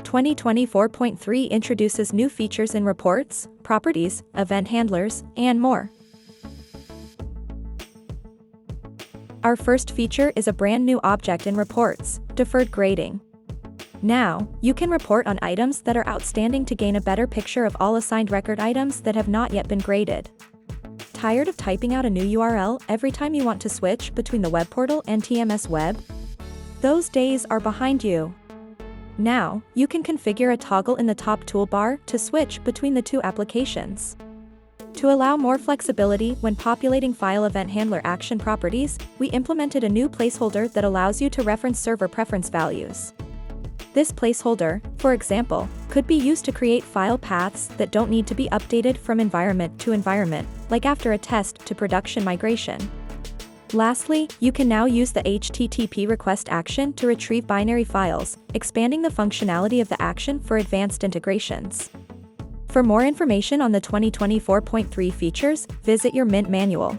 2024.3 introduces new features in reports, properties, event handlers, and more. Our first feature is a brand new object in reports, deferred grading. Now, you can report on items that are outstanding to gain a better picture of all assigned record items that have not yet been graded. Tired of typing out a new URL every time you want to switch between the web portal and TMS Web? Those days are behind you. Now, you can configure a toggle in the top toolbar to switch between the two applications. To allow more flexibility when populating file event handler action properties, we implemented a new placeholder that allows you to reference server preference values. This placeholder, for example, could be used to create file paths that don't need to be updated from environment to environment, like after a test to production migration. Lastly, you can now use the HTTP request action to retrieve binary files, expanding the functionality of the action for advanced integrations. For more information on the 2024.3 features, visit your Mint manual.